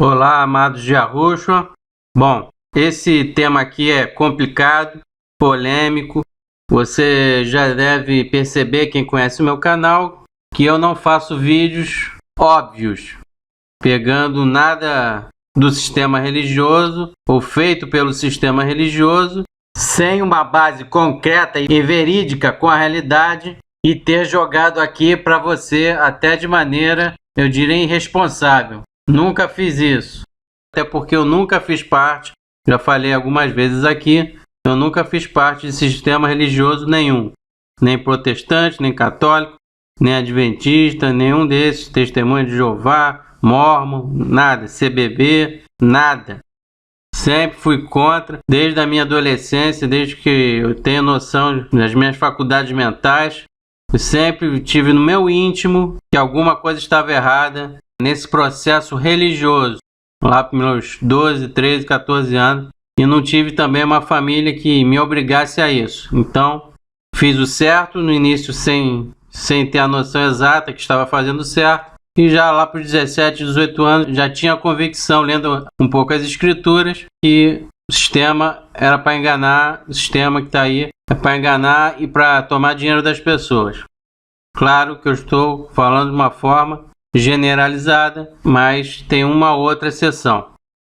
Olá, amados de Yahushua. Bom, esse tema aqui é complicado, polêmico. Você já deve perceber, quem conhece o meu canal, que eu não faço vídeos óbvios, pegando nada do sistema religioso ou feito pelo sistema religioso, sem uma base concreta e verídica com a realidade e ter jogado aqui para você até de maneira, eu diria, irresponsável. Nunca fiz isso, até porque eu nunca fiz parte, já falei algumas vezes aqui, eu nunca fiz parte de sistema religioso nenhum, nem protestante, nem católico, nem adventista, nenhum desses, testemunho de Jeová, mórmon, nada, CBB, nada. Sempre fui contra, desde a minha adolescência, desde que eu tenho noção das minhas faculdades mentais, eu sempre tive no meu íntimo que alguma coisa estava errada nesse processo religioso, lá para meus 12, 13, 14 anos, e não tive também uma família que me obrigasse a isso. Então, fiz o certo no início sem ter a noção exata que estava fazendo certo, e já lá para os 17, 18 anos, já tinha a convicção, lendo um pouco as escrituras, que o sistema era para enganar, o sistema que está aí é para enganar e para tomar dinheiro das pessoas. Claro que eu estou falando de uma forma generalizada, mas tem uma outra exceção.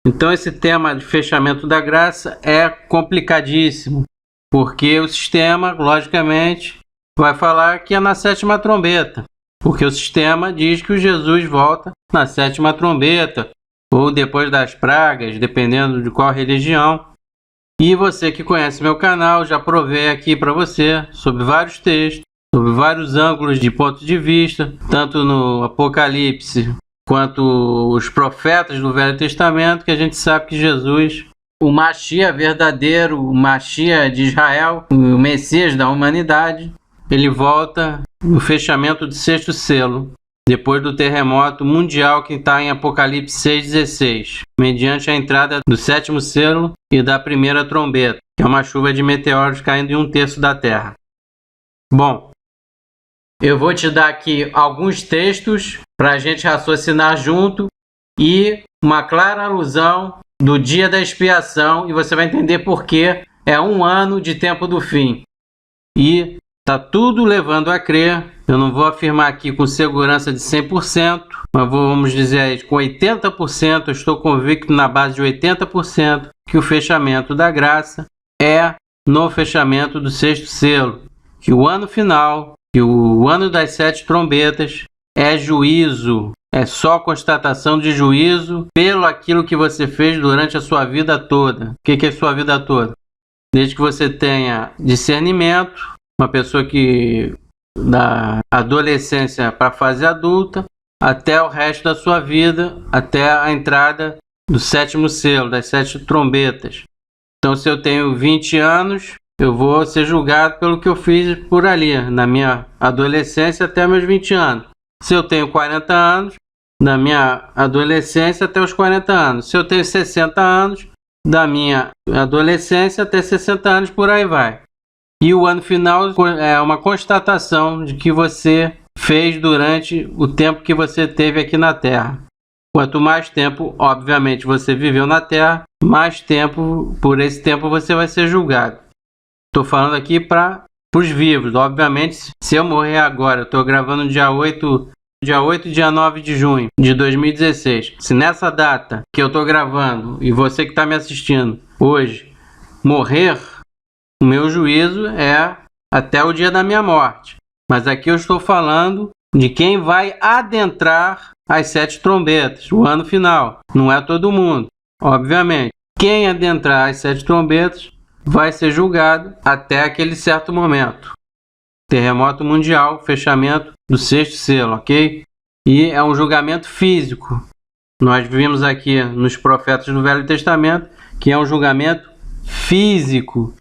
Então esse tema de fechamento da graça é complicadíssimo, porque o sistema, logicamente, vai falar que é na sétima trombeta, porque o sistema diz que o Jesus volta na sétima trombeta, ou depois das pragas, dependendo de qual religião. E você que conhece meu canal, já provei aqui para você sobre vários textos, sobre vários ângulos de ponto de vista, tanto no Apocalipse quanto os profetas do Velho Testamento, que a gente sabe que Jesus, o Mashiach verdadeiro, o Mashiach de Israel, o Messias da humanidade, ele volta no fechamento do sexto selo, depois do terremoto mundial que está em Apocalipse 6,16, mediante a entrada do sétimo selo e da primeira trombeta, que é uma chuva de meteoros caindo em 1/3 da Terra. Bom, eu vou te dar aqui alguns textos para a gente raciocinar junto e uma clara alusão do dia da expiação, e você vai entender por que é 1 ano de tempo do fim. E está tudo levando a crer, eu não vou afirmar aqui com segurança de 100%, mas vamos dizer aí, com 80%, eu estou convicto na base de 80%, que o fechamento da graça é no fechamento do sexto selo, que o ano final, que o ano das 7 trombetas é juízo, é só constatação de juízo pelo aquilo que você fez durante a sua vida toda. O que é sua vida toda? Desde que você tenha discernimento, uma pessoa que da adolescência para a fase adulta, até o resto da sua vida, até a entrada do sétimo selo, das 7 trombetas. Então, se eu tenho 20 anos, eu vou ser julgado pelo que eu fiz por ali, na minha adolescência até meus 20 anos. Se eu tenho 40 anos, da minha adolescência até os 40 anos. Se eu tenho 60 anos, da minha adolescência até 60 anos, por aí vai. E o ano final é uma constatação de que você fez durante o tempo que você teve aqui na Terra. Quanto mais tempo, obviamente, você viveu na Terra, mais tempo, por esse tempo, você vai ser julgado. Estou falando aqui para os vivos. Obviamente, se eu morrer agora, eu estou gravando dia 8 e dia 9 de junho de 2016. Se nessa data que eu estou gravando, e você que está me assistindo hoje, morrer, o meu juízo é até o dia da minha morte. Mas aqui eu estou falando de quem vai adentrar as 7 trombetas, o ano final. Não é todo mundo, obviamente. Quem adentrar as 7 trombetas vai ser julgado até aquele certo momento. Terremoto mundial, fechamento do sexto selo, ok? E é um julgamento físico. Nós vimos aqui nos profetas do Velho Testamento que é um julgamento físico,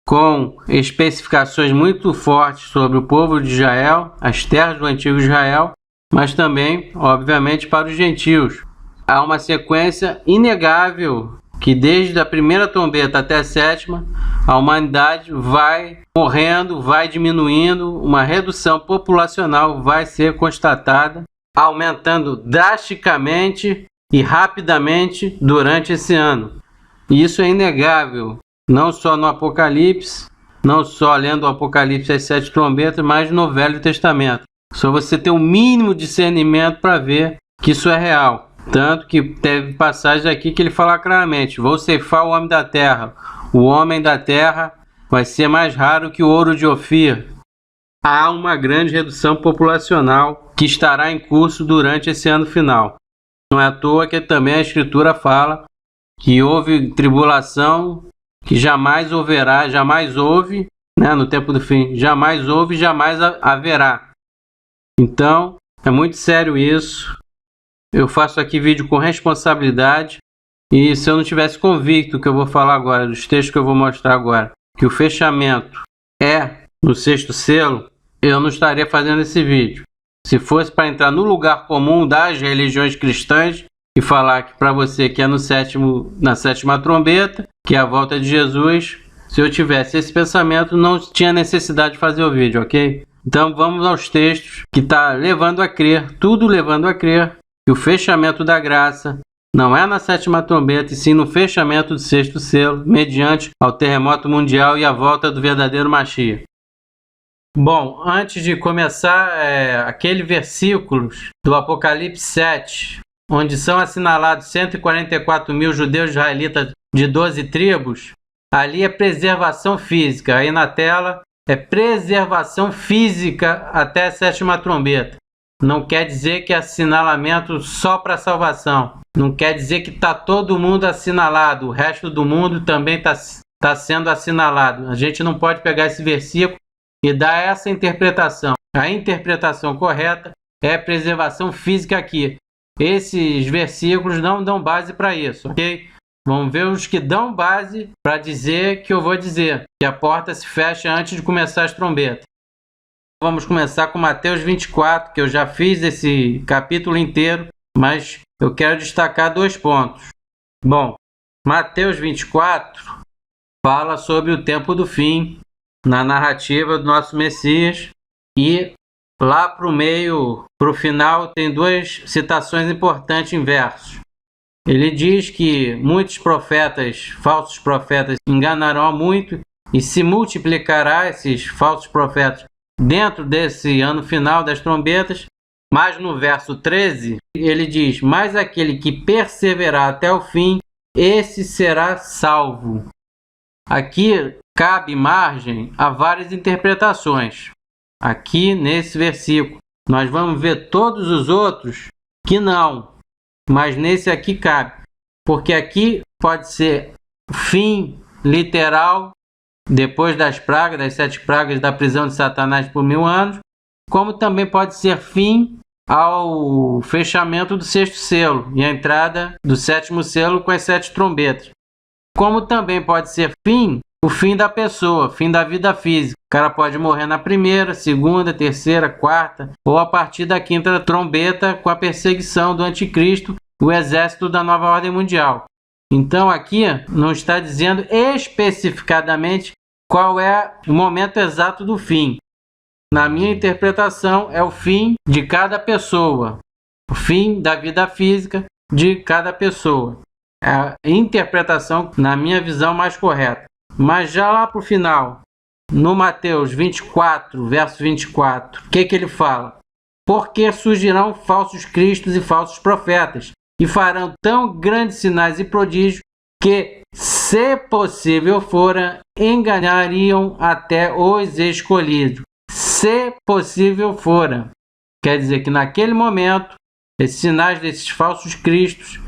com especificações muito fortes sobre o povo de Israel, as terras do antigo Israel, mas também, obviamente, para os gentios. Há uma sequência inegável que desde a primeira trombeta até a sétima, a humanidade vai morrendo, vai diminuindo, uma redução populacional vai ser constatada, aumentando drasticamente e rapidamente durante esse ano. E isso é inegável, não só no Apocalipse, não só lendo o Apocalipse as 7 trombetas, mas no Velho Testamento. Só você ter o mínimo discernimento para ver que isso é real. Tanto que teve passagens aqui que ele fala claramente: vou ceifar o homem da terra. O homem da terra vai ser mais raro que o ouro de Ofir. Há uma grande redução populacional que estará em curso durante esse ano final. Não é à toa que também a Escritura fala que houve tribulação que jamais houverá, jamais houve, né, no tempo do fim, jamais houve e jamais haverá. Então, é muito sério isso. Eu faço aqui vídeo com responsabilidade e se eu não tivesse convicto que eu vou falar agora, dos textos que eu vou mostrar agora, que o fechamento é no 6º selo, eu não estaria fazendo esse vídeo. Se fosse para entrar no lugar comum das religiões cristãs e falar que para você que é na 7ª trombeta, que é a volta de Jesus, se eu tivesse esse pensamento, não tinha necessidade de fazer o vídeo, ok? Então vamos aos textos que está levando a crer, tudo levando a crer, que o fechamento da graça não é na 7ª trombeta, e sim no fechamento do 6º selo, mediante ao terremoto mundial e a volta do verdadeiro Mashiach. Bom, antes de começar, aquele versículos do Apocalipse 7, onde são assinalados 144 mil judeus israelitas de 12 tribos, ali é preservação física. Aí na tela é preservação física até a 7ª trombeta. Não quer dizer que é assinalamento só para salvação. Não quer dizer que está todo mundo assinalado. O resto do mundo também está sendo assinalado. A gente não pode pegar esse versículo e dar essa interpretação. A interpretação correta é preservação física aqui. Esses versículos não dão base para isso, ok? Vamos ver os que dão base para dizer que eu vou dizer, que a porta se fecha antes de começar as trombetas. Vamos começar com Mateus 24, que eu já fiz esse capítulo inteiro, mas eu quero destacar 2 pontos. Bom, Mateus 24 fala sobre o tempo do fim, na narrativa do nosso Messias, e lá para o meio, para o final, tem 2 citações importantes em versos. Ele diz que muitos profetas, falsos profetas, enganarão a muito e se multiplicará esses falsos profetas dentro desse ano final das trombetas. Mas no verso 13, ele diz: mas aquele que perseverar até o fim, esse será salvo. Aqui cabe margem a várias interpretações. Aqui nesse versículo, nós vamos ver todos os outros que não, mas nesse aqui cabe. Porque aqui pode ser fim literal, depois das pragas, das 7 pragas da prisão de Satanás por 1000 anos, como também pode ser fim ao fechamento do 6º selo e a entrada do 7º selo com as 7 trombetas. Como também pode ser fim, o fim da pessoa, fim da vida física. O cara pode morrer na 1ª, 2ª, 3ª, 4ª ou a partir da 5ª trombeta com a perseguição do anticristo, o exército da nova ordem mundial. Então aqui não está dizendo especificadamente qual é o momento exato do fim. Na minha interpretação, é o fim de cada pessoa, o fim da vida física de cada pessoa. É a interpretação, na minha visão, mais correta. Mas já lá para o final, no Mateus 24, verso 24, o que ele fala? Porque surgirão falsos cristos e falsos profetas, e farão tão grandes sinais e prodígios que, se possível fora, enganariam até os escolhidos. Se possível fora. Quer dizer que naquele momento, esses sinais desses falsos cristos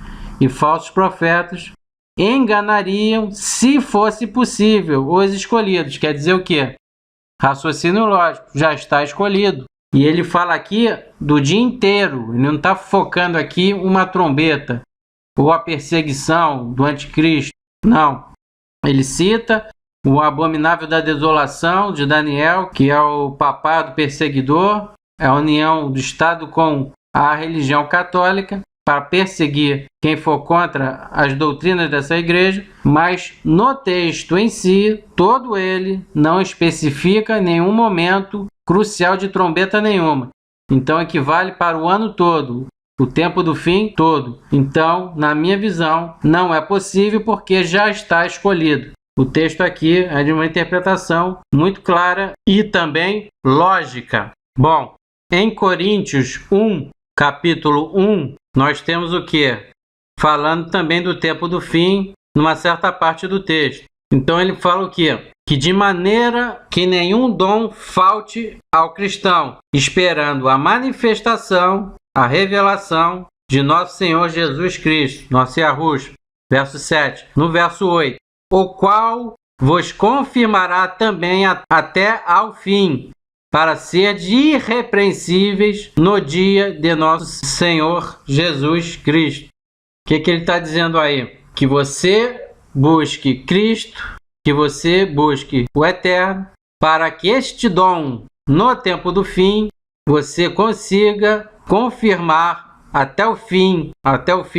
e falsos profetas enganariam, se fosse possível, os escolhidos. Quer dizer o quê? Raciocínio lógico, já está escolhido. E ele fala aqui do dia inteiro, ele não está focando aqui uma trombeta ou a perseguição do anticristo, não. Ele cita o abominável da desolação de Daniel, que é o papado perseguidor, é a união do Estado com a religião católica para perseguir quem for contra as doutrinas dessa igreja, mas no texto em si, todo ele não especifica nenhum momento crucial de trombeta nenhuma. Então equivale para o ano todo. o tempo do fim todo. Então, na minha visão, não é possível porque já está escolhido. O texto aqui é de uma interpretação muito clara e também lógica. Bom, em Coríntios 1, capítulo 1, nós temos o quê? Falando também do tempo do fim, numa certa parte do texto. Então ele fala o quê? Que de maneira que nenhum dom falte ao cristão, esperando a manifestação, a revelação de nosso Senhor Jesus Cristo, nosso Yahushua. Verso 7. No verso 8. O qual vos confirmará também até ao fim, para seres irrepreensíveis no dia de nosso Senhor Jesus Cristo. O que ele está dizendo aí? Que você busque Cristo, que você busque o Eterno, para que este dom, no tempo do fim, você consiga confirmar até o fim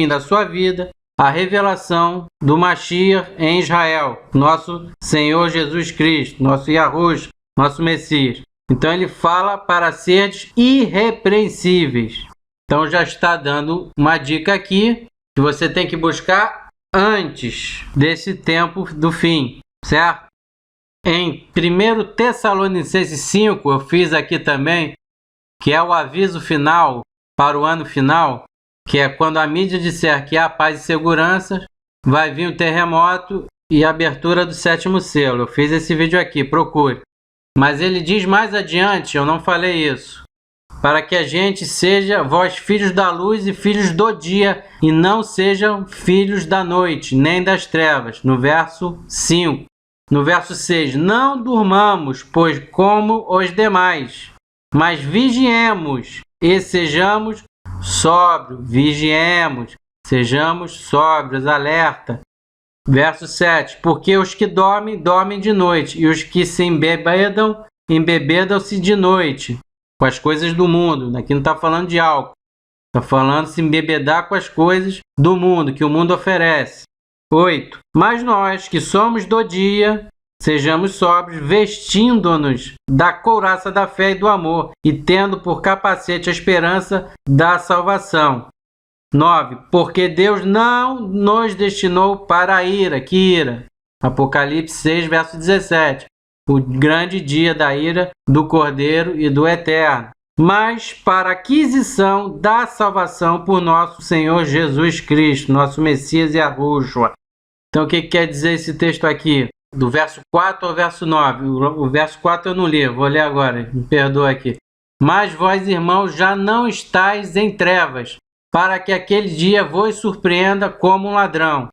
da sua vida, a revelação do Mashiach em Israel, nosso Senhor Jesus Cristo, nosso Yahushua, nosso Messias. Então ele fala para seres irrepreensíveis. Então já está dando uma dica aqui que você tem que buscar antes desse tempo do fim, certo? Em 1 Tessalonicenses 5, eu fiz aqui também, que é o aviso final para o ano final, que é quando a mídia disser que há paz e segurança, vai vir um terremoto e a abertura do 7º selo. Eu fiz esse vídeo aqui, procure. Mas ele diz mais adiante, eu não falei isso, para que a gente seja vós filhos da luz e filhos do dia, e não sejam filhos da noite, nem das trevas. No verso 5. No verso 6. Não durmamos, pois como os demais, mas vigiemos e sejamos sóbrios. Vigiemos, sejamos sóbrios, alerta. Verso 7. Porque os que dormem, dormem de noite, e os que se embebedam, embebedam-se de noite, com as coisas do mundo. Aqui não está falando de álcool. Está falando de se embebedar com as coisas do mundo, que o mundo oferece. 8. Mas nós, que somos do dia, sejamos sóbrios, vestindo-nos da couraça da fé e do amor, e tendo por capacete a esperança da salvação. 9. Porque Deus não nos destinou para a ira. Que ira? Apocalipse 6, verso 17. O grande dia da ira do Cordeiro e do Eterno. Mas para a aquisição da salvação por nosso Senhor Jesus Cristo, nosso Messias e Yahushua. Então o que quer dizer esse texto aqui? Do verso 4 ao verso 9. O verso 4 eu não li, vou ler agora, me perdoa aqui. Mas vós, irmãos, já não estáis em trevas, para que aquele dia vos surpreenda como um ladrão.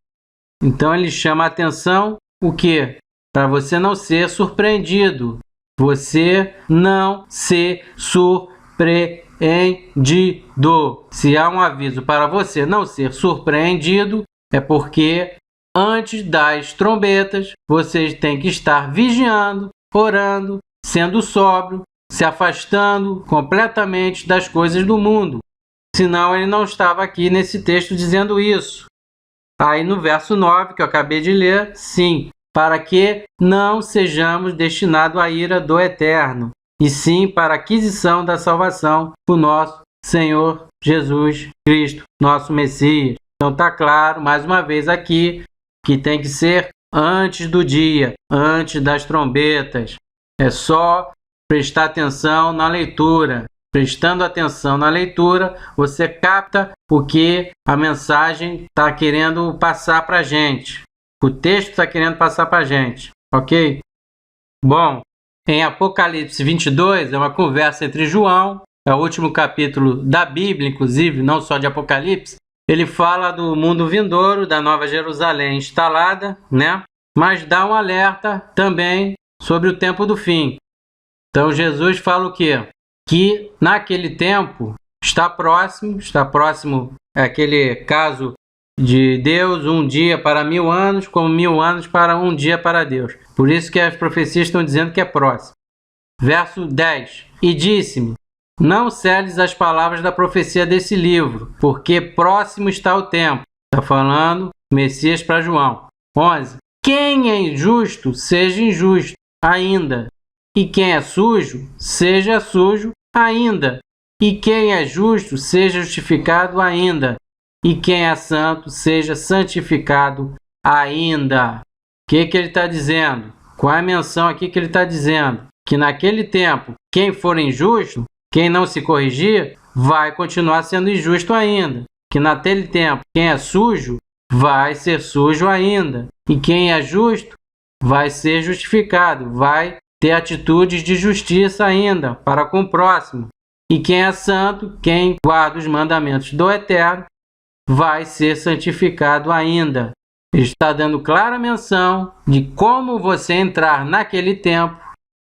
Então ele chama a atenção o quê? Para você não ser surpreendido. Você não ser surpreendido. Se há um aviso para você não ser surpreendido, é porque antes das trombetas, vocês têm que estar vigiando, orando, sendo sóbrio, se afastando completamente das coisas do mundo. Senão ele não estava aqui nesse texto dizendo isso. Aí no verso 9, que eu acabei de ler, sim, para que não sejamos destinados à ira do Eterno, e sim para a aquisição da salvação por nosso Senhor Jesus Cristo, nosso Messias. Então está claro, mais uma vez aqui, que tem que ser antes do dia, antes das trombetas. É só prestar atenção na leitura. Prestando atenção na leitura, você capta o que a mensagem está querendo passar para a gente. O texto está querendo passar para a gente, ok? Bom, em Apocalipse 22, é uma conversa entre João, é o último capítulo da Bíblia, inclusive, não só de Apocalipse. Ele fala do mundo vindouro, da Nova Jerusalém instalada, né? Mas dá um alerta também sobre o tempo do fim. Então Jesus fala o quê? Que naquele tempo está próximo aquele caso de Deus, um dia para 1000 anos, como 1000 anos para um dia para Deus. Por isso que as profecias estão dizendo que é próximo. Verso 10. E disse-me, não celes as palavras da profecia desse livro, porque próximo está o tempo. Está falando Messias para João. 11. Quem é injusto, seja injusto ainda. E quem é sujo, seja sujo ainda. E quem é justo seja justificado ainda, e quem é santo seja santificado ainda. O que ele está dizendo? Qual é a menção aqui que ele está dizendo? Que naquele tempo, quem for injusto, quem não se corrigir, vai continuar sendo injusto ainda. Que naquele tempo, quem é sujo, vai ser sujo ainda. E quem é justo, vai ser justificado, vai ter atitudes de justiça ainda para com o próximo. E quem é santo, quem guarda os mandamentos do Eterno, vai ser santificado ainda. Ele está dando clara menção de como você entrar naquele tempo.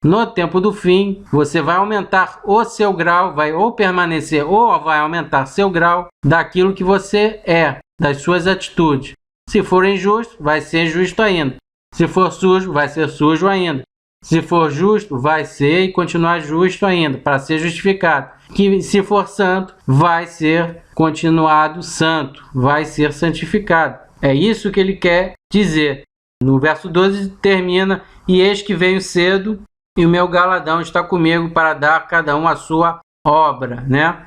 No tempo do fim, você vai aumentar o seu grau, vai ou permanecer ou vai aumentar seu grau daquilo que você é, das suas atitudes. Se for injusto, vai ser justo ainda. Se for sujo, vai ser sujo ainda. Se for justo, vai ser e continuar justo ainda, para ser justificado. Que se for santo, vai ser continuado santo, vai ser santificado. É isso que ele quer dizer. No verso 12 termina: e eis que venho cedo, e o meu galardão está comigo para dar a cada um a sua obra, né?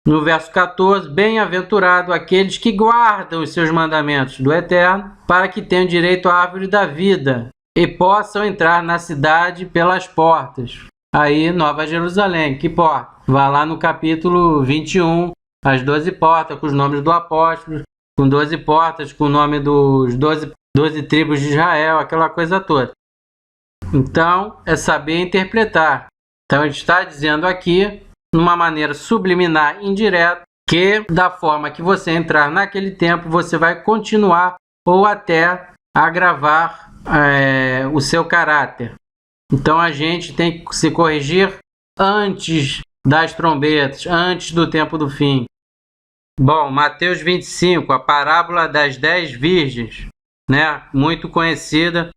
No verso 14, bem-aventurado aqueles que guardam os seus mandamentos do Eterno, para que tenham direito à árvore da vida e possam entrar na cidade pelas portas. Aí, Nova Jerusalém, que porta? Vá lá no capítulo 21, as 12 portas, com os nomes do apóstolo, com 12 portas, com o nome dos 12 tribos de Israel, aquela coisa toda. Então, é saber interpretar. Então, ele está dizendo aqui, numa maneira subliminar, indireta, que da forma que você entrar naquele tempo, você vai continuar ou até agravar o seu caráter. Então, a gente tem que se corrigir antes das trombetas, antes do tempo do fim. Bom, Mateus 25, a parábola das 10 virgens, né? Muito conhecida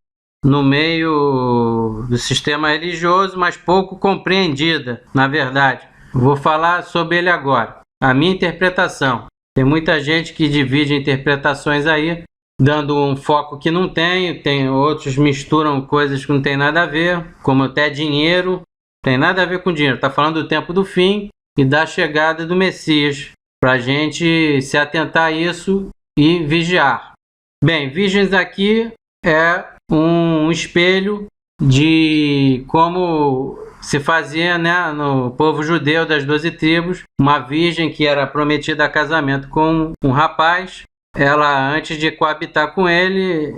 no meio do sistema religioso, mas pouco compreendida, na verdade. Vou falar sobre ele agora. A minha interpretação. Tem muita gente que divide interpretações aí, dando um foco que não tem outros misturam coisas que não tem nada a ver, como até dinheiro, tem nada a ver com dinheiro. Está falando do tempo do fim e da chegada do Messias, para a gente se atentar a isso e vigiar. Bem, virgens aqui é um espelho de como se fazia, né, no povo judeu das 12 tribos, uma virgem que era prometida a casamento com um rapaz. Ela, antes de coabitar com ele,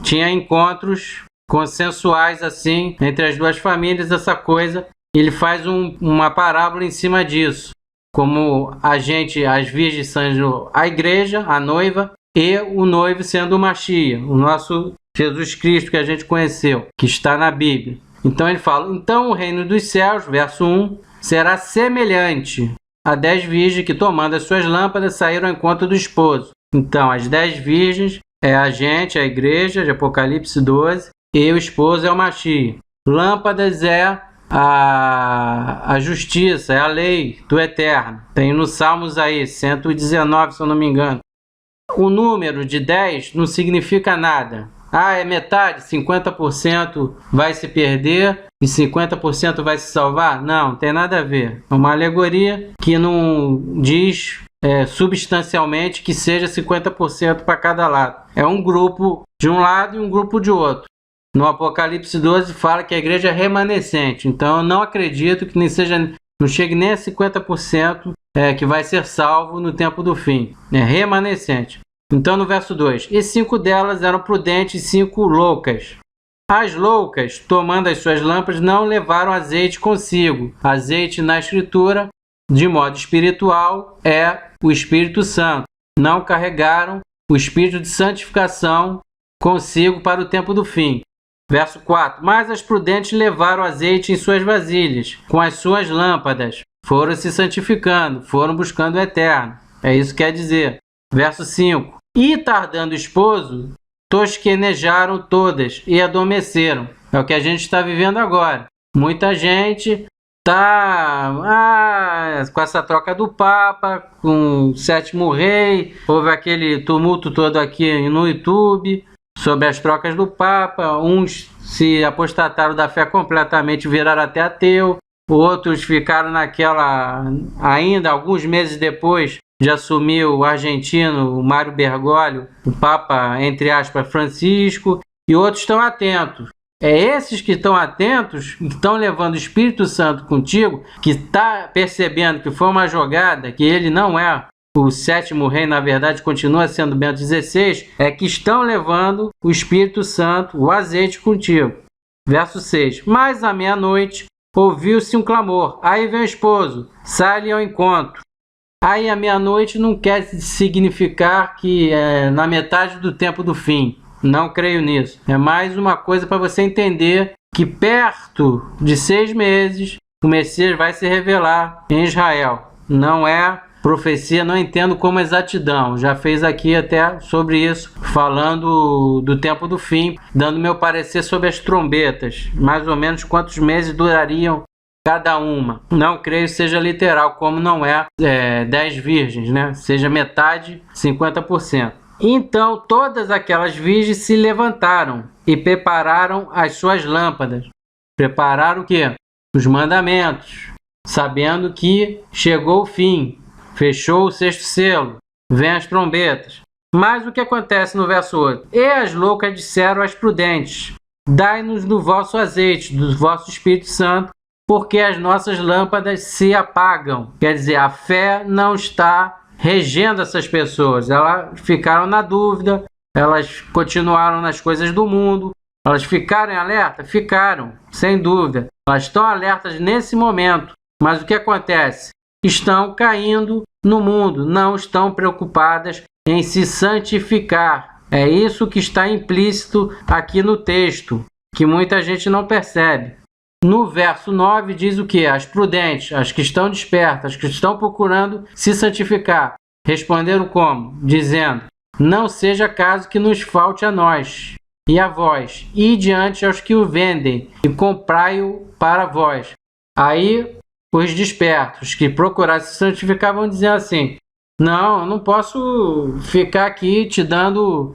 tinha encontros consensuais assim entre as duas famílias, essa coisa. Ele faz uma parábola em cima disso, como as virgens sendo a igreja, a noiva, e o noivo sendo o Machia, o nosso Jesus Cristo que a gente conheceu, que está na Bíblia. Então ele fala: então o reino dos céus, verso 1, será semelhante a 10 virgens que, tomando as suas lâmpadas, saíram ao encontro do esposo. Então, as 10 virgens é a gente, a igreja, de Apocalipse 12, e o esposo é o Machia. Lâmpadas é a justiça, é a lei do Eterno. Tem no Salmos aí, 119, se eu não me engano. O número de 10 não significa nada. É metade, 50% vai se perder e 50% vai se salvar? Não tem nada a ver. É uma alegoria que não diz substancialmente que seja 50% para cada lado. É um grupo de um lado e um grupo de outro. No Apocalipse 12 fala que a igreja é remanescente. Então eu não acredito que não chegue nem a 50% que vai ser salvo no tempo do fim. É remanescente. Então no verso 2, e 5 delas eram prudentes e 5 loucas. As loucas, tomando as suas lâmpadas, não levaram azeite consigo. Azeite na escritura, de modo espiritual, é o Espírito Santo. Não carregaram o Espírito de santificação consigo para o tempo do fim. Verso 4, mas as prudentes levaram azeite em suas vasilhas, com as suas lâmpadas. Foram se santificando, foram buscando o eterno. É isso que quer dizer. Verso 5, e tardando o esposo, tosquenejaram todas e adormeceram. É o que a gente está vivendo agora. Muita gente está com essa troca do Papa, com o sétimo rei. Houve aquele tumulto todo aqui no YouTube sobre as trocas do Papa. Uns se apostataram da fé completamente, viraram até ateu. outros ficaram naquela, ainda alguns meses depois de assumir o argentino, o Mário Bergoglio, o Papa, entre aspas, Francisco, e outros estão atentos. É esses que estão atentos, que estão levando o Espírito Santo contigo, que está percebendo que foi uma jogada, que ele não é o sétimo rei, na verdade continua sendo Bento XVI, é que estão levando o Espírito Santo, o azeite contigo. Verso 6. Mas à meia-noite ouviu-se um clamor. Aí vem o esposo, sai-lhe ao encontro. Aí à meia-noite não quer significar que é na metade do tempo do fim. Não creio nisso. É mais uma coisa para você entender que perto de 6 meses o Messias vai se revelar em Israel. Não é profecia, não entendo como exatidão. Já fez aqui até sobre isso, falando do tempo do fim, dando meu parecer sobre as trombetas. Mais ou menos quantos meses durariam cada uma. Não creio seja literal, como não é 10 virgens, né? Seja metade, 50%. Então todas aquelas virgens se levantaram e prepararam as suas lâmpadas. Prepararam o quê? Os mandamentos, sabendo que chegou o fim, fechou o sexto selo, vem as trombetas. Mas o que acontece no verso 8? E as loucas disseram às prudentes: dai-nos do vosso azeite, do vosso Espírito Santo, porque as nossas lâmpadas se apagam. Quer dizer, a fé não está regendo essas pessoas. Elas ficaram na dúvida, elas continuaram nas coisas do mundo. Elas ficaram em alerta? Ficaram, sem dúvida. Elas estão alertas nesse momento. Mas o que acontece? Estão caindo no mundo, não estão preocupadas em se santificar. É isso que está implícito aqui no texto, que muita gente não percebe. No verso 9 diz o que? As prudentes, as que estão despertas, as que estão procurando se santificar. Responderam como? Dizendo: não seja caso que nos falte a nós e a vós, e diante aos que o vendem, e comprai-o para vós. Aí os despertos que procuraram se santificar vão dizer assim: não, eu não posso ficar aqui te dando,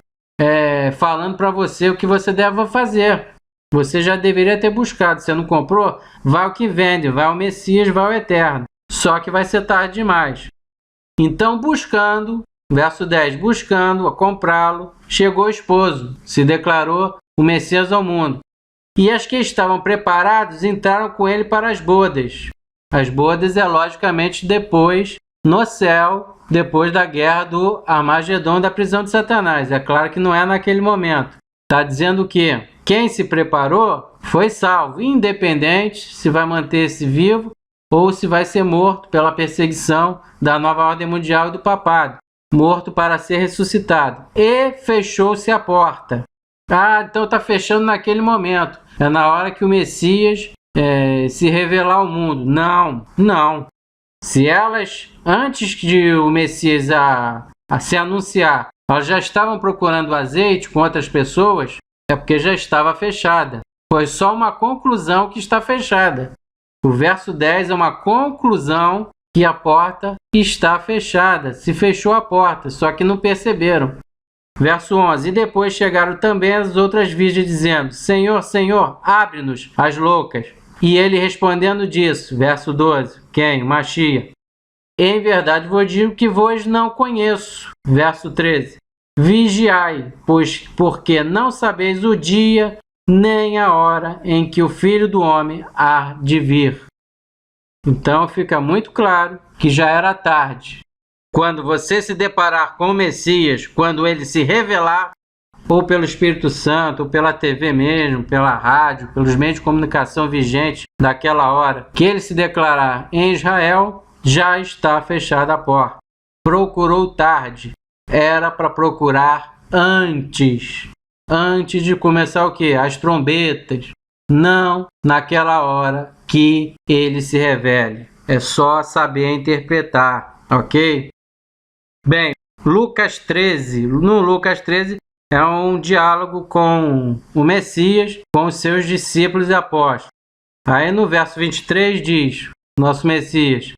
falando para você o que você deve fazer. Você já deveria ter buscado. Você não comprou? Vai ao que vende, vai ao Messias, vai ao Eterno. Só que vai ser tarde demais. Então, buscando, verso 10, buscando a comprá-lo, chegou o esposo, se declarou o Messias ao mundo. E as que estavam preparados entraram com ele para as bodas. As bodas é logicamente depois, no céu, depois da guerra do Armagedon, da prisão de Satanás. É claro que não é naquele momento. Está dizendo que quem se preparou foi salvo, independente se vai manter-se vivo ou se vai ser morto pela perseguição da nova ordem mundial e do papado. Morto para ser ressuscitado. E fechou-se a porta. Ah, então está fechando naquele momento. É na hora que o Messias se revelar ao mundo. Não, não. Se elas, antes de o Messias a se anunciar, elas já estavam procurando azeite com outras pessoas, é porque já estava fechada. Foi só uma conclusão que está fechada. O verso 10 é uma conclusão que a porta está fechada. Se fechou a porta, só que não perceberam. Verso 11. E depois chegaram também as outras virgens dizendo: Senhor, Senhor, abre-nos as loucas. E ele respondendo disso, verso 12. Quem? Machia. Em verdade vos digo que vos não conheço. Verso 13. Vigiai, pois porque não sabeis o dia nem a hora em que o Filho do Homem há de vir. Então fica muito claro que já era tarde. Quando você se deparar com o Messias, quando ele se revelar, ou pelo Espírito Santo, ou pela TV mesmo, pela rádio, pelos meios de comunicação vigentes daquela hora, que ele se declarar em Israel, já está fechada a porta. Procurou tarde. Era para procurar antes. Antes de começar o quê? As trombetas. Não naquela hora que ele se revele. É só saber interpretar, ok? Bem, Lucas 13. No Lucas 13 é um diálogo com o Messias, com os seus discípulos e apóstolos. Aí no verso 23 diz, nosso Messias,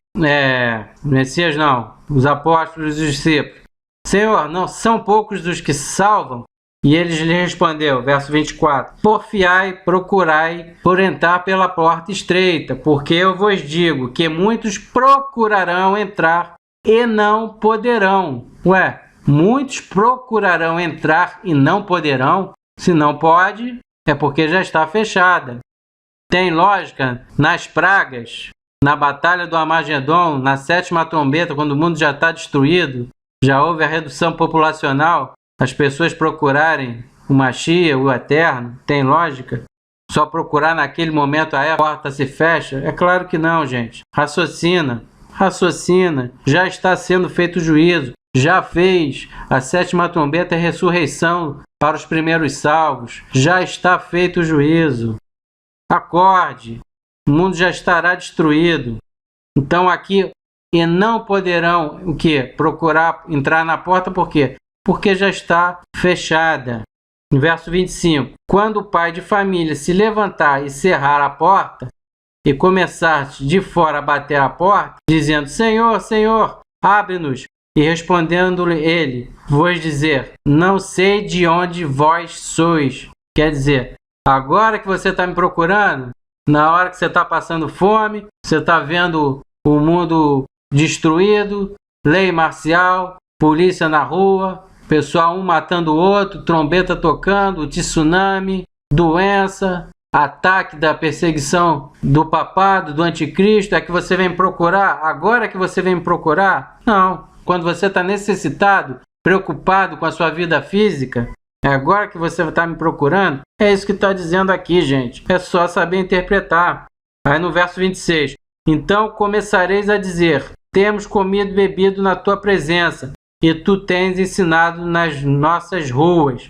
Messias não, os apóstolos e os discípulos: Senhor, não são poucos os que se salvam? E eles lhe respondeu, verso 24, porfiai, procurai por entrar pela porta estreita, porque eu vos digo que muitos procurarão entrar e não poderão. Ué, muitos procurarão entrar e não poderão? Se não pode, é porque já está fechada. Tem lógica nas pragas, na batalha do Armagedon, na 7ª trombeta, quando o mundo já está destruído, já houve a redução populacional, as pessoas procurarem o Mashiach, o Eterno? Tem lógica? Só procurar naquele momento aí a porta se fecha? É claro que não, gente. Raciocina, raciocina. Já está sendo feito o juízo. Já fez a 7ª trombeta e ressurreição para os primeiros salvos. Já está feito o juízo. Acorde. O mundo já estará destruído. Então aqui, e não poderão o quê? Procurar entrar na porta, por quê? Porque já está fechada. No verso 25, quando o pai de família se levantar e cerrar a porta, e começar de fora a bater a porta, dizendo, Senhor, Senhor, abre-nos, e respondendo-lhe ele, vos dizer, não sei de onde vós sois. Quer dizer, agora que você está me procurando, na hora que você está passando fome, você está vendo o mundo destruído, lei marcial, polícia na rua, pessoal um matando o outro, trombeta tocando, tsunami, doença, ataque da perseguição do papado, do anticristo, é que você vem procurar? Agora que você vem procurar? Não. Quando você está necessitado, preocupado com a sua vida física, é agora que você está me procurando? É isso que está dizendo aqui, gente. É só saber interpretar. Aí no verso 26, então começareis a dizer, temos comido e bebido na tua presença, e tu tens ensinado nas nossas ruas.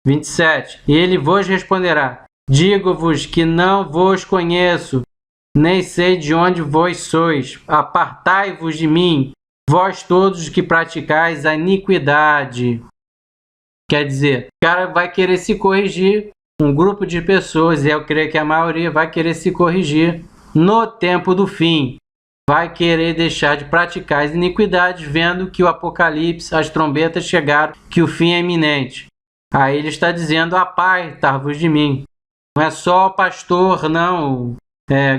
27. E ele vos responderá, digo-vos que não vos conheço, nem sei de onde vós sois. Apartai-vos de mim, vós todos que praticais a iniquidade. Quer dizer, o cara vai querer se corrigir, um grupo de pessoas, e eu creio que a maioria vai querer se corrigir no tempo do fim. Vai querer deixar de praticar as iniquidades, vendo que o Apocalipse, as trombetas chegaram, que o fim é iminente. Aí ele está dizendo, apartai-vos de mim. Não é só o pastor, não,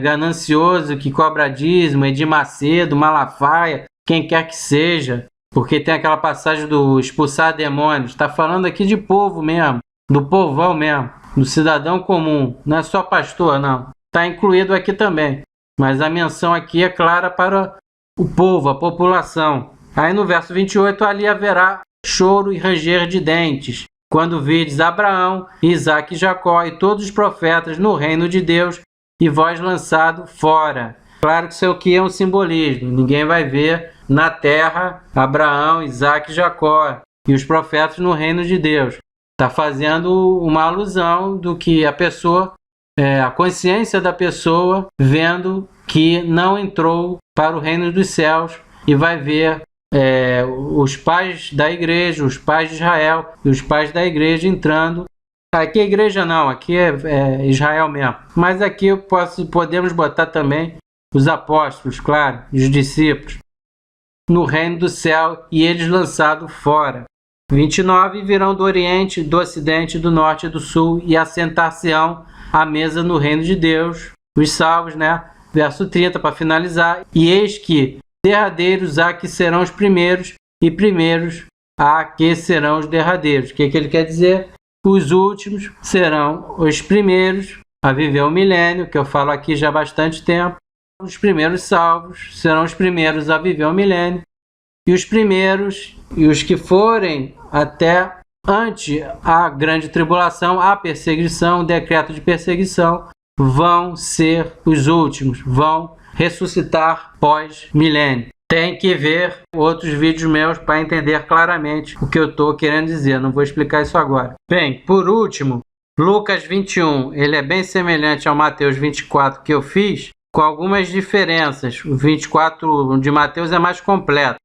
ganancioso que cobra dízimo, Edir Macedo, Malafaia, quem quer que seja, porque tem aquela passagem do expulsar demônios. Está falando aqui de povo mesmo, do povão mesmo, do cidadão comum. Não é só pastor, não. Está incluído aqui também. Mas a menção aqui é clara para o povo, a população. Aí no verso 28, ali haverá choro e ranger de dentes, quando virdes Abraão, Isaque e Jacó e todos os profetas no reino de Deus, e vós lançado fora. Claro que isso aqui é um simbolismo. Ninguém vai ver na terra Abraão, Isaque e Jacó e os profetas no reino de Deus. Está fazendo uma alusão do que a pessoa, a consciência da pessoa, vendo que não entrou para o reino dos céus, e vai ver os pais da igreja, os pais de Israel e os pais da igreja entrando. Aqui é igreja não, aqui é Israel mesmo. Mas aqui podemos botar também os apóstolos, claro, os discípulos, no reino do céu, e eles lançados fora. 29, virão do oriente, do ocidente, do norte e do sul, e assentar-se-ão à mesa no reino de Deus, os salvos, né? Verso 30, para finalizar. E eis que derradeiros há que serão os primeiros, e primeiros há que serão os derradeiros. O que ele quer dizer? Os últimos serão os primeiros a viver o milênio, que eu falo aqui já há bastante tempo. Os primeiros salvos serão os primeiros a viver o milênio, e os primeiros, e os que forem até ante a grande tribulação, a perseguição, o decreto de perseguição, vão ser os últimos, vão ressuscitar pós-milênio. Tem que ver outros vídeos meus para entender claramente o que eu estou querendo dizer, não vou explicar isso agora. Bem, por último, Lucas 21, ele é bem semelhante ao Mateus 24 que eu fiz, com algumas diferenças. O 24 de Mateus é mais completo,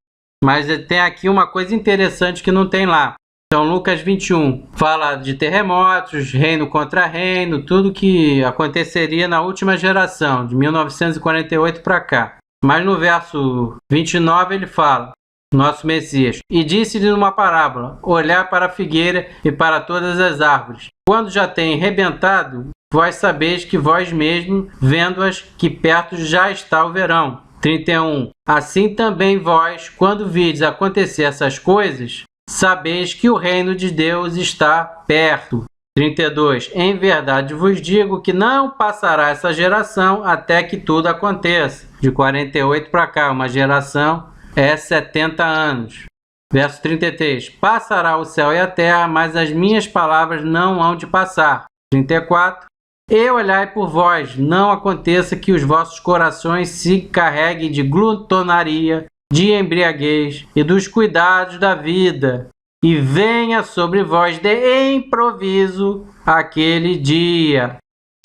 mas tem aqui uma coisa interessante que não tem lá. Então, Lucas 21 fala de terremotos, reino contra reino, tudo que aconteceria na última geração, de 1948 para cá. Mas no verso 29 ele fala, nosso Messias. E disse-lhe numa parábola: olhar para a figueira e para todas as árvores. Quando já têm rebentado, vós sabeis que vós mesmos, vendo-as, que perto já está o verão. 31. Assim também vós, quando vides acontecer essas coisas, sabeis que o reino de Deus está perto. 32. Em verdade vos digo que não passará essa geração até que tudo aconteça. De 48 para cá, uma geração é 70 anos. Verso 33. Passará o céu e a terra, mas as minhas palavras não hão de passar. 34. E olhai por vós, não aconteça que os vossos corações se carreguem de glutonaria, de embriaguez e dos cuidados da vida, e venha sobre vós de improviso aquele dia.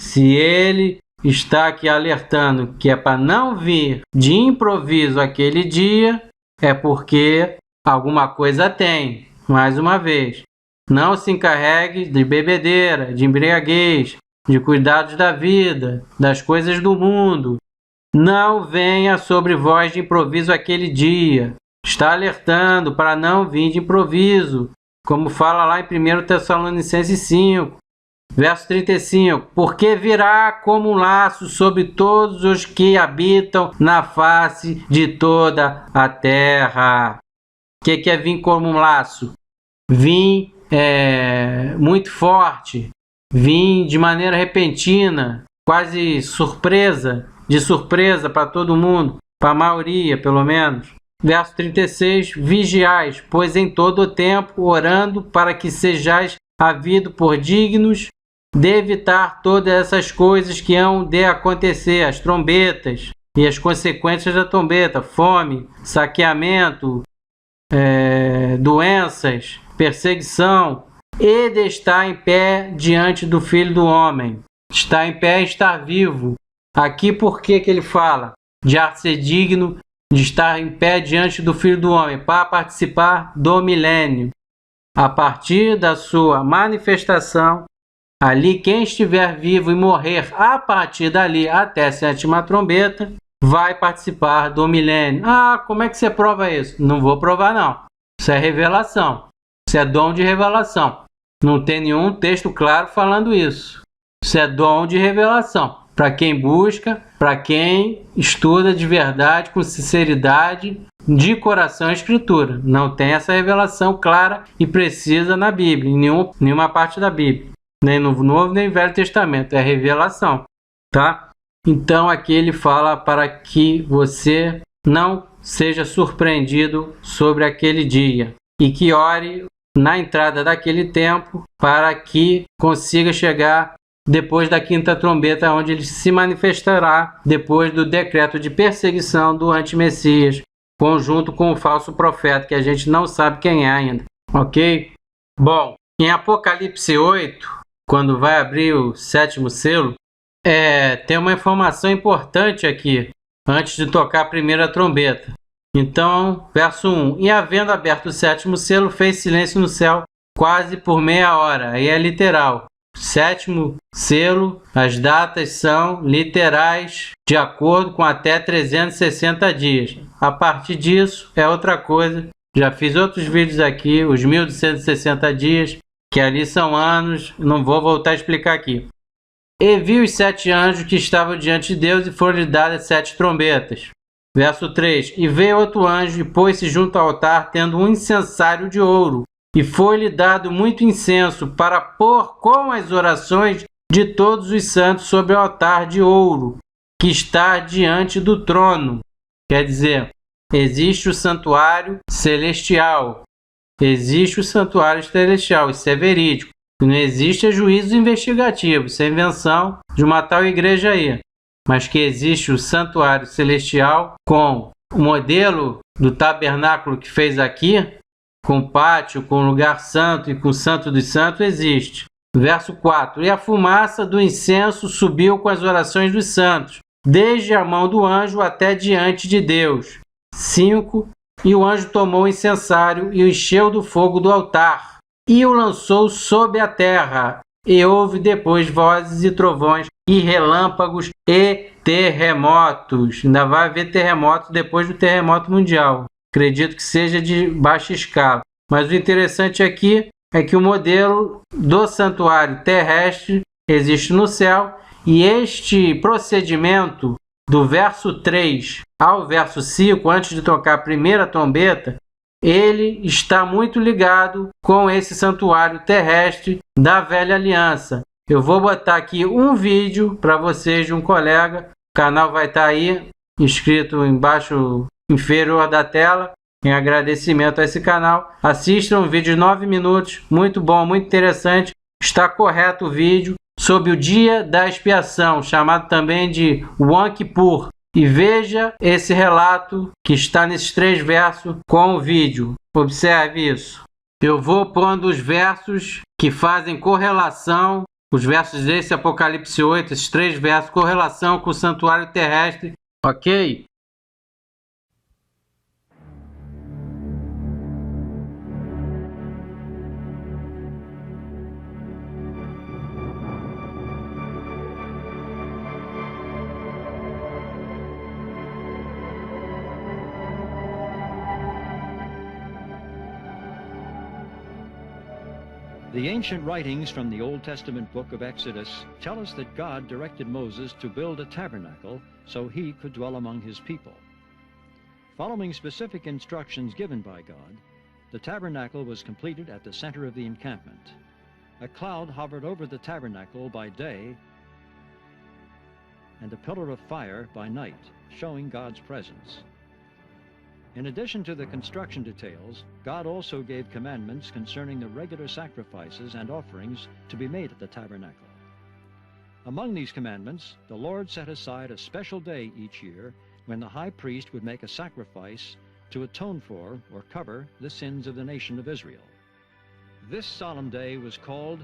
Se ele está aqui alertando que é para não vir de improviso aquele dia, é porque alguma coisa tem. Mais uma vez, não se encarregue de bebedeira, de embriaguez, de cuidados da vida, das coisas do mundo. Não venha sobre vós de improviso aquele dia. Está alertando para não vir de improviso, como fala lá em 1 Tessalonicenses 5, verso 35. Porque virá como um laço sobre todos os que habitam na face de toda a terra. O que é vir como um laço? Vir muito forte. Vim de maneira repentina, quase surpresa, de surpresa para todo mundo, para a maioria, pelo menos. Verso 36, vigiais, pois em todo o tempo, orando para que sejais havido por dignos de evitar todas essas coisas que hão de acontecer, as trombetas e as consequências da trombeta, fome, saqueamento, doenças, perseguição, e de estar em pé diante do Filho do Homem. Estar em pé é estar vivo. Aqui por que ele fala? De ser digno de estar em pé diante do Filho do Homem, para participar do milênio. A partir da sua manifestação, ali quem estiver vivo e morrer a partir dali até a sétima trombeta, vai participar do milênio. Ah, como é que você prova isso? Não vou provar não. Isso é revelação. Isso é dom de revelação. Não tem nenhum texto claro falando isso. Isso é dom de revelação. Para quem busca, para quem estuda de verdade, com sinceridade, de coração a Escritura. Não tem essa revelação clara e precisa na Bíblia, em nenhuma parte da Bíblia. Nem no Novo, nem no Velho Testamento. É revelação. Tá? Então aqui ele fala para que você não seja surpreendido sobre aquele dia. E que ore na entrada daquele tempo, para que consiga chegar depois da quinta trombeta, onde ele se manifestará depois do decreto de perseguição do antimessias, conjunto com o falso profeta, que a gente não sabe quem é ainda. Ok? Bom, em Apocalipse 8, quando vai abrir o sétimo selo, tem uma informação importante aqui, antes de tocar a primeira trombeta. Então, verso 1. E havendo aberto o sétimo selo, fez silêncio no céu quase por meia hora. Aí é literal. Sétimo selo, as datas são literais, de acordo com até 360 dias. A partir disso, é outra coisa. Já fiz outros vídeos aqui, os 1260 dias, que ali são anos, não vou voltar a explicar aqui. E viu os 7 anjos que estavam diante de Deus e foram-lhe dadas 7 trombetas. Verso 3. E veio outro anjo e pôs-se junto ao altar, tendo um incensário de ouro. E foi-lhe dado muito incenso para pôr com as orações de todos os santos sobre o altar de ouro, que está diante do trono. Quer dizer, existe o santuário celestial. Existe o santuário celestial, isso é verídico. Não existe juízo investigativo, isso é invenção de uma tal igreja aí. Mas que existe o santuário celestial com o modelo do tabernáculo que fez aqui, com pátio, com lugar santo e com o santo dos santos, existe. Verso 4. E a fumaça do incenso subiu com as orações dos santos, desde a mão do anjo até diante de Deus. 5. E o anjo tomou o incensário e o encheu do fogo do altar, e o lançou sob a terra. E houve depois vozes e trovões, e relâmpagos e terremotos. Ainda vai haver terremotos depois do terremoto mundial. acredito que seja de baixa escala. Mas o interessante aqui é que o modelo do santuário terrestre existe no céu, e este procedimento do verso 3 ao verso 5, antes de tocar a primeira trombeta, ele está muito ligado com esse santuário terrestre da velha aliança. Eu vou botar aqui um vídeo para vocês de um colega, o canal vai estar aí, inscrito embaixo inferior da tela, em agradecimento a esse canal. Assistam um vídeo de 9 minutos, muito bom, muito interessante, está correto o vídeo, sobre o dia da expiação, chamado também de Yom Kippur. E veja esse relato que está nesses 3 versos com o vídeo. Observe isso. Eu vou pondo os versos que fazem correlação, os versos desse Apocalipse 8, esses 3 versos, correlação com o santuário terrestre, ok? The ancient writings from the Old Testament book of Exodus tell us that God directed Moses to build a tabernacle so he could dwell among his people. Following specific instructions given by God, the tabernacle was completed at the center of the encampment. A cloud hovered over the tabernacle by day and a pillar of fire by night, showing God's presence. In addition to the construction details, God also gave commandments concerning the regular sacrifices and offerings to be made at the tabernacle. Among these commandments, the Lord set aside a special day each year when the high priest would make a sacrifice to atone for or cover the sins of the nation of Israel. This solemn day was called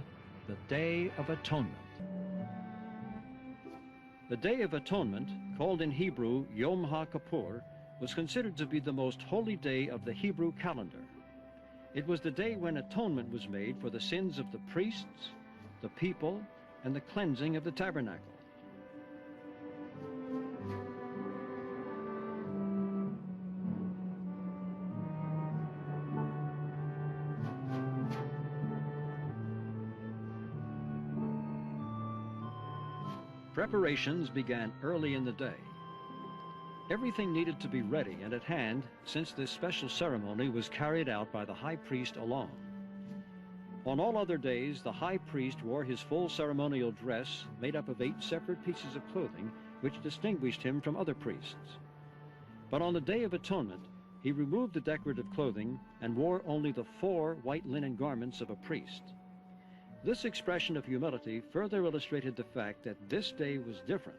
the Day of Atonement. The Day of Atonement, called in Hebrew Yom HaKippur, was considered to be the most holy day of the Hebrew calendar. It was the day when atonement was made for the sins of the priests, the people, and the cleansing of the tabernacle. Preparations began early in the day. Everything needed to be ready and at hand, since this special ceremony was carried out by the high priest alone. On all other days, the high priest wore his full ceremonial dress made up of 8 separate pieces of clothing, which distinguished him from other priests. But on the Day of Atonement, he removed the decorative clothing and wore only the 4 white linen garments of a priest. This expression of humility further illustrated the fact that this day was different.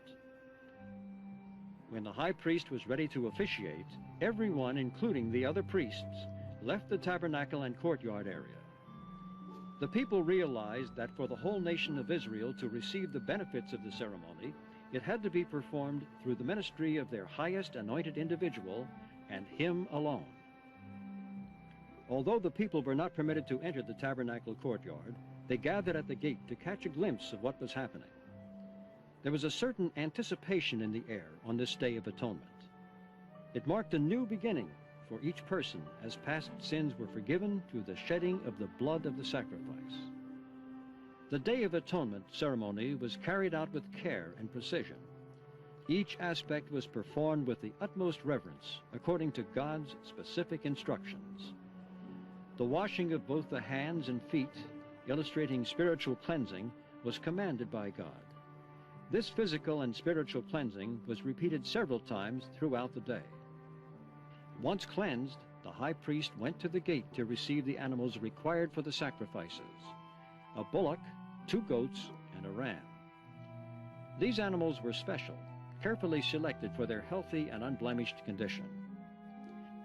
When the high priest was ready to officiate, everyone, including the other priests, left the tabernacle and courtyard area. The people realized that for the whole nation of Israel to receive the benefits of the ceremony, it had to be performed through the ministry of their highest anointed individual, and him alone. Although the people were not permitted to enter the tabernacle courtyard, they gathered at the gate to catch a glimpse of what was happening. There was a certain anticipation in the air on this Day of Atonement. It marked a new beginning for each person as past sins were forgiven through the shedding of the blood of the sacrifice. The Day of Atonement ceremony was carried out with care and precision. Each aspect was performed with the utmost reverence according to God's specific instructions. The washing of both the hands and feet, illustrating spiritual cleansing, was commanded by God. This physical and spiritual cleansing was repeated several times throughout the day. Once cleansed, the high priest went to the gate to receive the animals required for the sacrifices: a bullock, 2 goats, and a ram. These animals were special, carefully selected for their healthy and unblemished condition.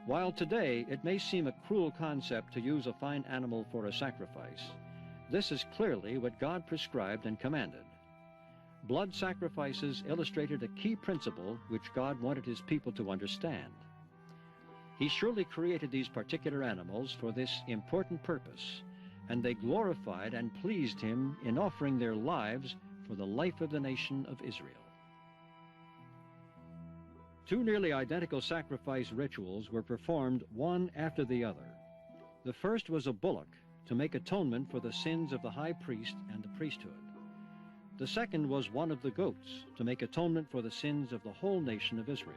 While today it may seem a cruel concept to use a fine animal for a sacrifice, this is clearly what God prescribed and commanded. Blood sacrifices illustrated a key principle which God wanted his people to understand. He surely created these particular animals for this important purpose, and they glorified and pleased him in offering their lives for the life of the nation of Israel. Two nearly identical sacrifice rituals were performed one after the other. The first was a bullock to make atonement for the sins of the high priest and the priesthood. The second was one of the goats to make atonement for the sins of the whole nation of Israel.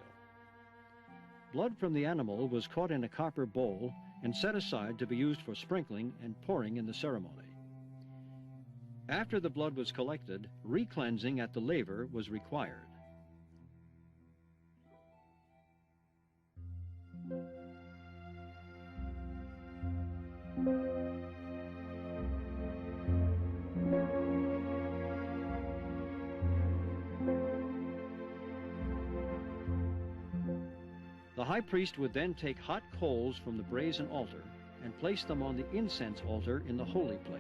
Blood from the animal was caught in a copper bowl and set aside to be used for sprinkling and pouring in the ceremony. After the blood was collected, re-cleansing at the laver was required. The high priest would then take hot coals from the brazen altar and place them on the incense altar in the holy place.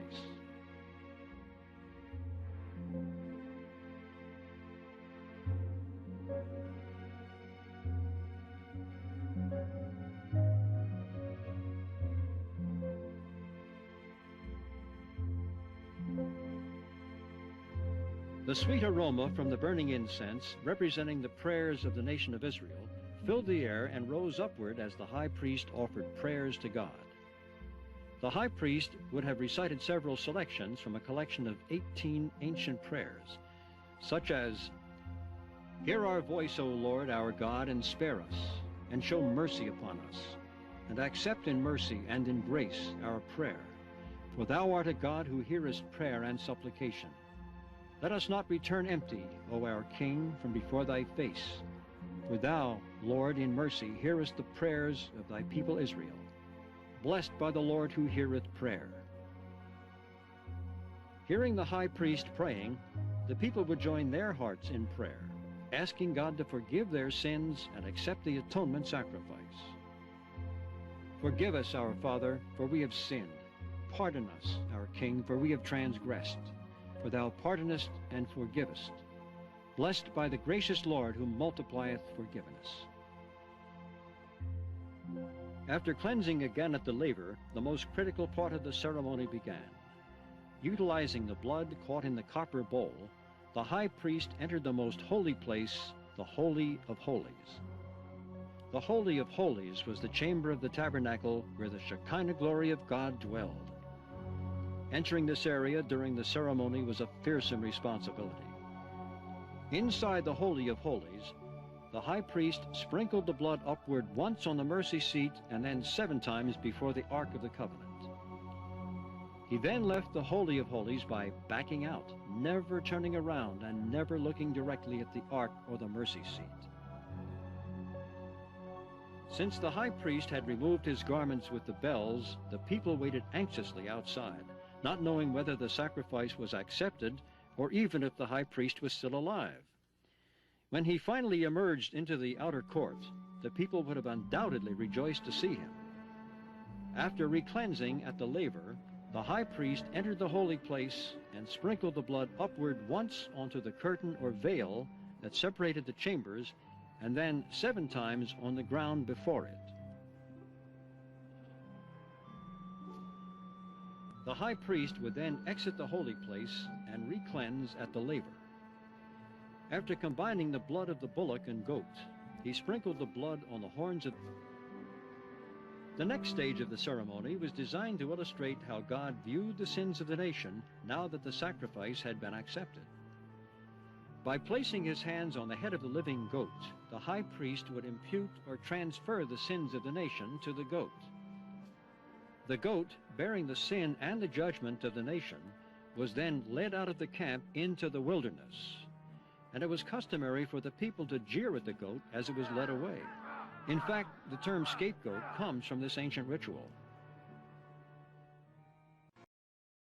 The sweet aroma from the burning incense, representing the prayers of the nation of Israel, filled the air and rose upward as the high priest offered prayers to God. The high priest would have recited several selections from a collection of 18 ancient prayers, such as, "Hear our voice, O Lord, our God, and spare us, and show mercy upon us, and accept in mercy and in grace our prayer. For thou art a God who hearest prayer and supplication. Let us not return empty, O our King, from before thy face. For thou, Lord, in mercy, hearest the prayers of thy people Israel. Blessed by the Lord who heareth prayer." Hearing the high priest praying, the people would join their hearts in prayer, asking God to forgive their sins and accept the atonement sacrifice. "Forgive us, our Father, for we have sinned. Pardon us, our King, for we have transgressed. For thou pardonest and forgivest. Blessed by the gracious Lord who multiplieth forgiveness." After cleansing again at the laver, the most critical part of the ceremony began. Utilizing the blood caught in the copper bowl, the high priest entered the most holy place, the Holy of Holies. The Holy of Holies was the chamber of the tabernacle where the Shekinah glory of God dwelled. Entering this area during the ceremony was a fearsome responsibility. Inside the Holy of Holies, the high priest sprinkled the blood upward once on the mercy seat and then 7 times before the Ark of the Covenant. He then left the Holy of Holies by backing out, never turning around and never looking directly at the Ark or the mercy seat. Since the high priest had removed his garments with the bells, the people waited anxiously outside, not knowing whether the sacrifice was accepted or even if the high priest was still alive. When he finally emerged into the outer court, the people would have undoubtedly rejoiced to see him. After re-cleansing at the laver, the high priest entered the holy place and sprinkled the blood upward once onto the curtain or veil that separated the chambers, and then 7 times on the ground before it. The high priest would then exit the holy place and re-cleanse at the laver. After combining the blood of the bullock and goat, he sprinkled the blood on the horns of... The next stage of the ceremony was designed to illustrate how God viewed the sins of the nation now that the sacrifice had been accepted. By placing his hands on the head of the living goat, the high priest would impute or transfer the sins of the nation to the goat. The goat, bearing the sin and the judgment of the nation, was then led out of the camp into the wilderness. And it was customary for the people to jeer at the goat as it was led away. In fact, the term scapegoat comes from this ancient ritual.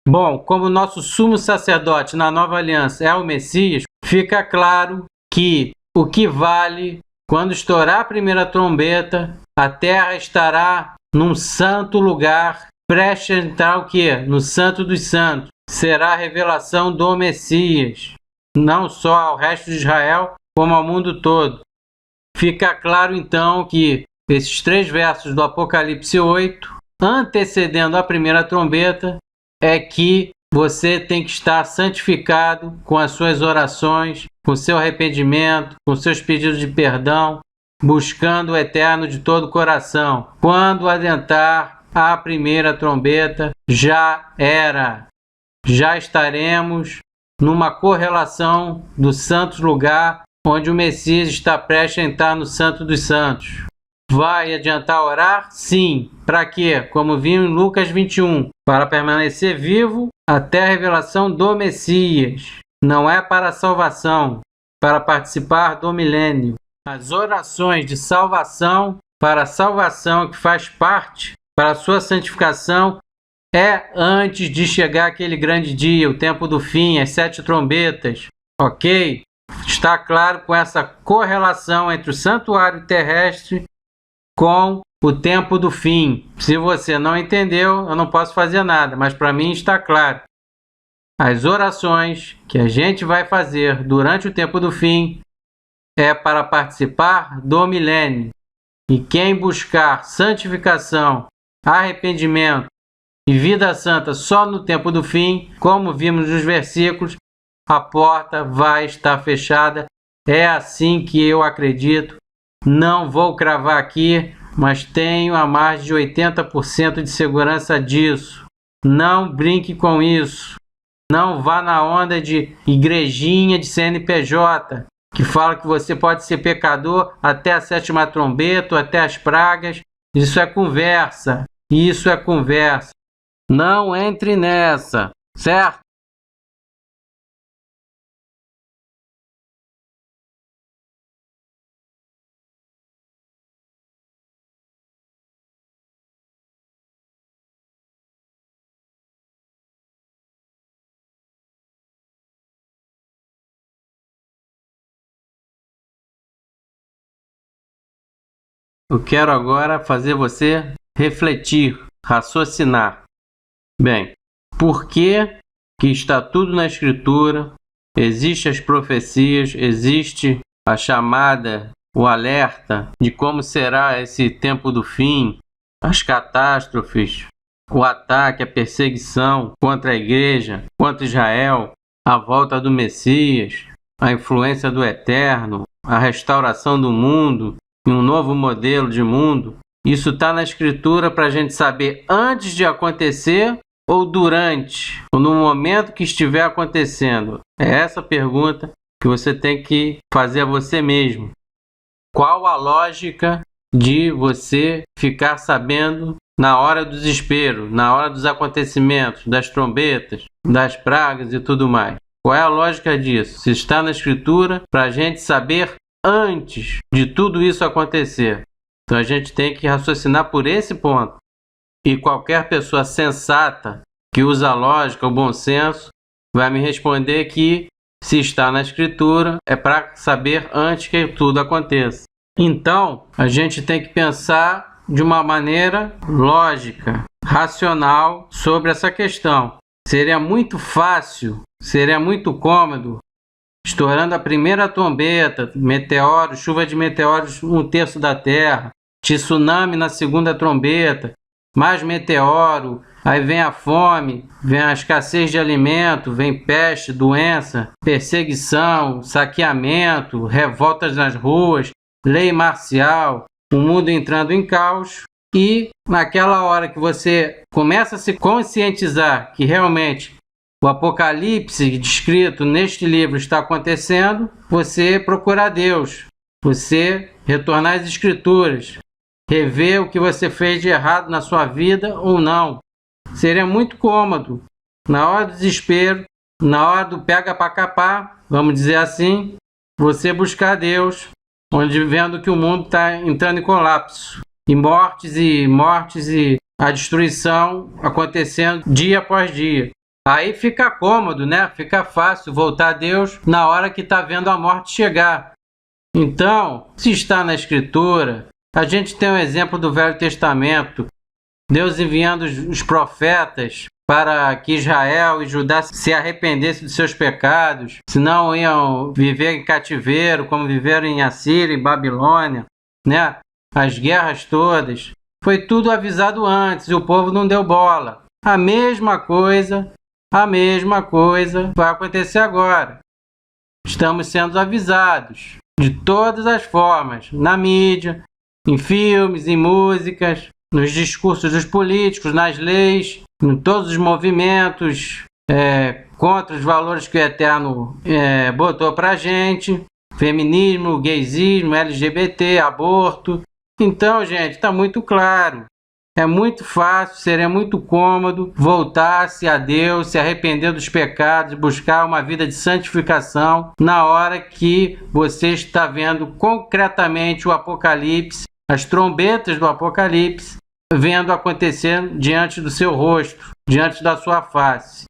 Bom, como nosso sumo sacerdote na nova aliança é o Messias, fica claro que o que vale, quando estourar a primeira trombeta, a terra estará num santo lugar, prestes a entrar o quê? No Santo dos Santos. Será a revelação do Messias, não só ao resto de Israel, como ao mundo todo. Fica claro então que esses 3 versos do Apocalipse 8, antecedendo a primeira trombeta, é que você tem que estar santificado com as suas orações, com seu arrependimento, com seus pedidos de perdão, buscando o eterno de todo o coração. Quando adentar a primeira trombeta, já era. Já estaremos numa correlação do santo lugar onde o Messias está prestes a entrar no Santo dos Santos. Vai adiantar orar? Sim. Para quê? Como vimos em Lucas 21, para permanecer vivo até a revelação do Messias. Não é para a salvação, para participar do milênio. As orações de salvação, para a salvação que faz parte, para a sua santificação, é antes de chegar aquele grande dia, o tempo do fim, as 7 trombetas. Ok? Está claro com essa correlação entre o santuário terrestre com o tempo do fim. Se você não entendeu, eu não posso fazer nada, mas para mim está claro. As orações que a gente vai fazer durante o tempo do fim é para participar do milênio. E quem buscar santificação, arrependimento e vida santa só no tempo do fim, como vimos nos versículos, a porta vai estar fechada. É assim que eu acredito. Não vou cravar aqui, mas tenho a mais de 80% de segurança disso. Não brinque com isso. Não vá na onda de igrejinha de CNPJ, que fala que você pode ser pecador até a 7ª trombeta, até as pragas. Isso é conversa. Isso é conversa. Não entre nessa, certo? Eu quero agora fazer você refletir, raciocinar. Bem, por que está tudo na Escritura? Existem as profecias, existe a chamada, o alerta de como será esse tempo do fim, as catástrofes, o ataque, a perseguição contra a igreja, contra Israel, a volta do Messias, a influência do Eterno, a restauração do mundo e um novo modelo de mundo. Isso está na Escritura para a gente saber antes de acontecer ou durante, ou no momento que estiver acontecendo. É essa pergunta que você tem que fazer a você mesmo. Qual a lógica de você ficar sabendo na hora do desespero, na hora dos acontecimentos, das trombetas, das pragas e tudo mais? Qual é a lógica disso? Se está na Escritura para a gente saber antes de tudo isso acontecer. Então a gente tem que raciocinar por esse ponto. E qualquer pessoa sensata que usa a lógica, o bom senso, vai me responder que se está na Escritura é para saber antes que tudo aconteça. Então a gente tem que pensar de uma maneira lógica, racional sobre essa questão. Seria muito fácil, seria muito cômodo, estourando a primeira trombeta, meteoros, chuva de meteoros 1/3 da Terra, tsunami na segunda trombeta, mais meteoro, aí vem a fome, vem a escassez de alimento, vem peste, doença, perseguição, saqueamento, revoltas nas ruas, lei marcial, o mundo entrando em caos. E naquela hora que você começa a se conscientizar que realmente o apocalipse descrito neste livro está acontecendo, você procurar Deus, você retornar às Escrituras, rever o que você fez de errado na sua vida ou não. Seria muito cômodo, na hora do desespero, na hora do pega para capar, vamos dizer assim, você buscar Deus, onde vendo que o mundo está entrando em colapso, e mortes e a destruição acontecendo dia após dia. Aí fica cômodo, né? Fica fácil voltar a Deus na hora que está vendo a morte chegar. Então, se está na Escritura, a gente tem um exemplo do Velho Testamento, Deus enviando os profetas para que Israel e Judá se arrependessem dos seus pecados, senão iam viver em cativeiro, como viveram em Assíria e Babilônia, né? As guerras todas. Foi tudo avisado antes e o povo não deu bola. A mesma coisa vai acontecer agora. Estamos sendo avisados. de todas as formas, na mídia, em filmes, em músicas, nos discursos dos políticos, nas leis, em todos os movimentos contra os valores que o Eterno botou pra gente, feminismo, gaysismo, LGBT, aborto. Então, gente, está muito claro. É muito fácil, seria muito cômodo voltar-se a Deus, se arrepender dos pecados, buscar uma vida de santificação na hora que você está vendo concretamente o Apocalipse, as trombetas do Apocalipse, vendo acontecer diante do seu rosto, diante da sua face.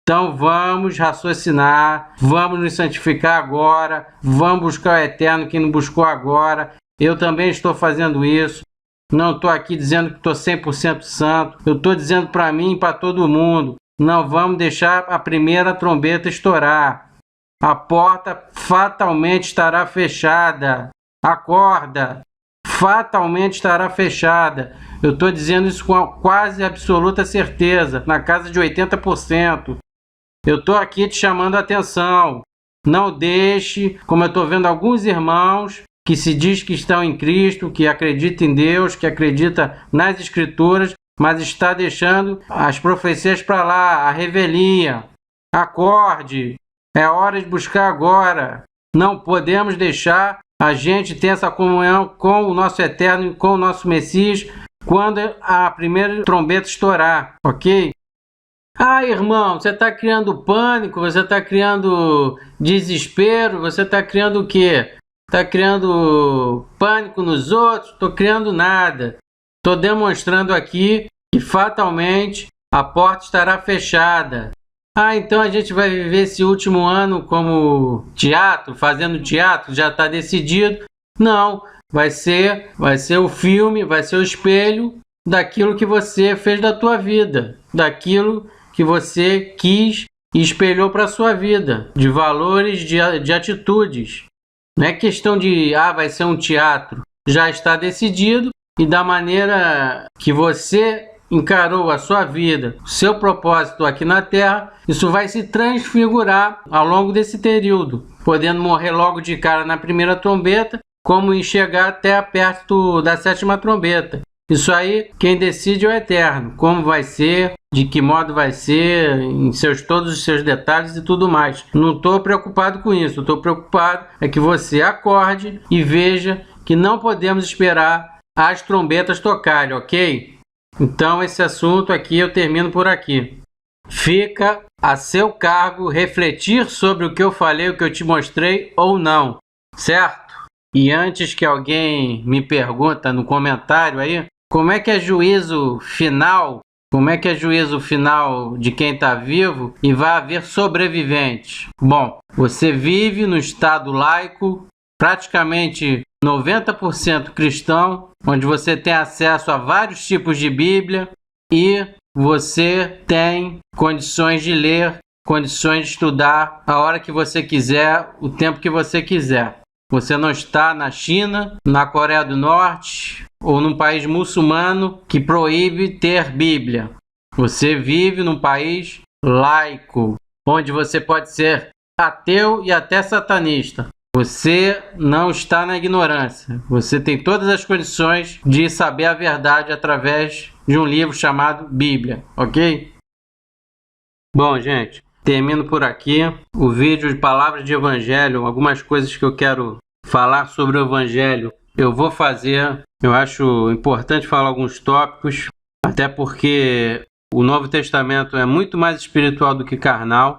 Então vamos raciocinar, vamos nos santificar agora, vamos buscar o Eterno que não buscou agora. Eu também estou fazendo isso. Não estou aqui dizendo que estou 100% santo. Eu estou dizendo para mim e para todo mundo. Não vamos deixar a primeira trombeta estourar. A porta fatalmente estará fechada. Acorda. Fatalmente estará fechada. Eu estou dizendo isso com quase absoluta certeza. Na casa de 80%. Eu estou aqui te chamando a atenção. Não deixe, como eu estou vendo alguns irmãos que se diz que estão em Cristo, que acredita em Deus, que acredita nas Escrituras, mas está deixando as profecias para lá, a revelia. Acorde, é hora de buscar agora. Não podemos deixar a gente ter essa comunhão com o nosso Eterno e com o nosso Messias quando a primeira trombeta estourar, ok? Ah, irmão, você está criando pânico, você está criando desespero, você está criando o quê? Está criando pânico nos outros? Estou criando nada. Estou demonstrando aqui que fatalmente a porta estará fechada. Ah, então a gente vai viver esse último ano como teatro, fazendo teatro, já está decidido. Não, vai ser o filme, vai ser o espelho daquilo que você fez da tua vida, daquilo que você quis e espelhou para a sua vida, de valores, de atitudes. Não é questão de, vai ser um teatro. Já está decidido e da maneira que você encarou a sua vida, o seu propósito aqui na Terra, isso vai se transfigurar ao longo desse período, podendo morrer logo de cara na primeira trombeta, como chegar até perto da sétima trombeta. Isso aí, quem decide é o Eterno, como vai ser, de que modo vai ser, em todos os seus detalhes e tudo mais. Não estou preocupado com isso, estou preocupado é que você acorde e veja que não podemos esperar as trombetas tocarem, ok? Então esse assunto aqui eu termino por aqui. Fica a seu cargo refletir sobre o que eu falei, o que eu te mostrei ou não, certo? E antes que alguém me pergunta no comentário aí, como é que é juízo final? Como é que é juízo final de quem está vivo e vai haver sobreviventes? Bom, você vive no estado laico, praticamente 90% cristão, onde você tem acesso a vários tipos de Bíblia e você tem condições de ler, condições de estudar a hora que você quiser, o tempo que você quiser. Você não está na China, na Coreia do Norte ou num país muçulmano que proíbe ter Bíblia. Você vive num país laico, onde você pode ser ateu e até satanista. Você não está na ignorância. Você tem todas as condições de saber a verdade através de um livro chamado Bíblia, ok? Bom, gente, termino por aqui o vídeo de palavras de evangelho, algumas coisas que eu quero falar sobre o evangelho. Eu vou fazer, eu acho importante falar alguns tópicos, até porque o Novo Testamento é muito mais espiritual do que carnal.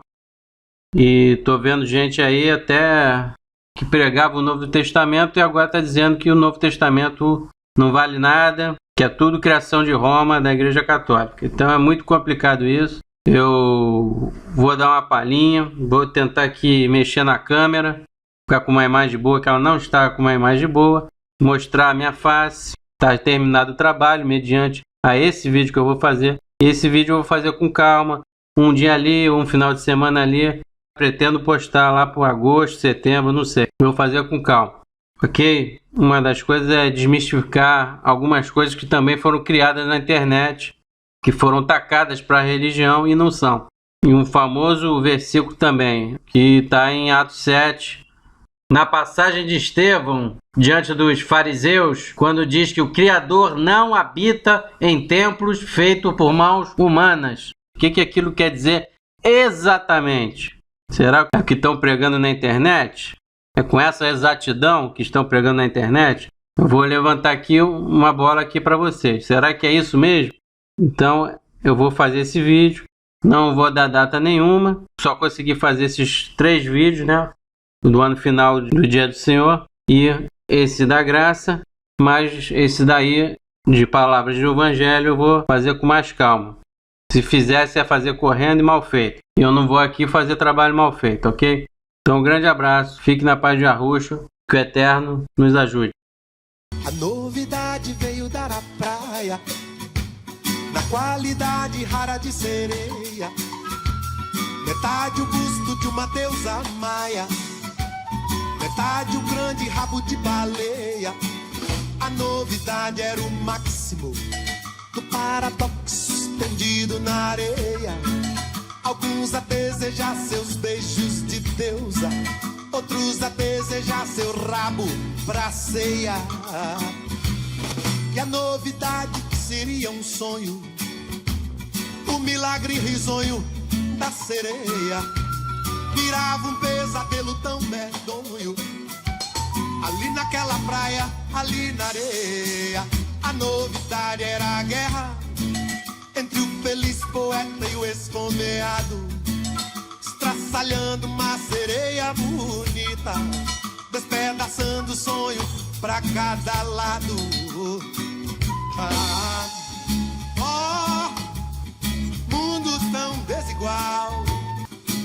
E tô vendo gente aí até que pregava o Novo Testamento e agora está dizendo que o Novo Testamento não vale nada, que é tudo criação de Roma, da Igreja Católica. Então é muito complicado isso. Eu vou dar uma palhinha, vou tentar aqui mexer na câmera, ficar com uma imagem boa, que ela não está com uma imagem boa, mostrar a minha face. Está terminado o trabalho mediante a esse vídeo que eu vou fazer. Esse vídeo eu vou fazer com calma, um dia ali, um final de semana ali. Pretendo postar lá por agosto, setembro, não sei. Eu vou fazer com calma, ok? Uma das coisas é desmistificar algumas coisas que também foram criadas na internet, que foram tacadas para a religião e não são. E um famoso versículo também, que está em Atos 7, na passagem de Estevão diante dos fariseus, quando diz que o Criador não habita em templos feitos por mãos humanas. O que aquilo quer dizer exatamente? Será que estão pregando na internet? É com essa exatidão que estão pregando na internet? Eu vou levantar aqui uma bola aqui para vocês. Será que é isso mesmo? Então eu vou fazer esse vídeo. Não vou dar data nenhuma. Só consegui fazer esses 3 vídeos, né? Do ano final do Dia do Senhor e esse da graça. Mas esse daí, de palavras do Evangelho, eu vou fazer com mais calma. Se fizesse, é fazer correndo e mal feito. E eu não vou aqui fazer trabalho mal feito, ok? Então, um grande abraço. Fique na paz de Arrucho. Que o Eterno nos ajude. A novidade veio dar à praia, na qualidade rara de sereia. Metade o busto de uma deusa maia, metade o grande rabo de baleia. A novidade era o máximo do paradoxo estendido na areia. Alguns a desejar seus beijos de deusa, outros a desejar seu rabo pra ceia. E a novidade que seria um sonho, o milagre risonho da sereia, virava um pesadelo tão medonho. Ali naquela praia, ali na areia, a novidade era a guerra entre o feliz poeta e o esfomeado, estraçalhando uma sereia bonita, despedaçando o sonho pra cada lado. Mundo tão desigual,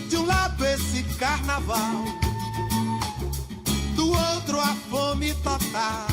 de um lado esse carnaval, do outro a fome total.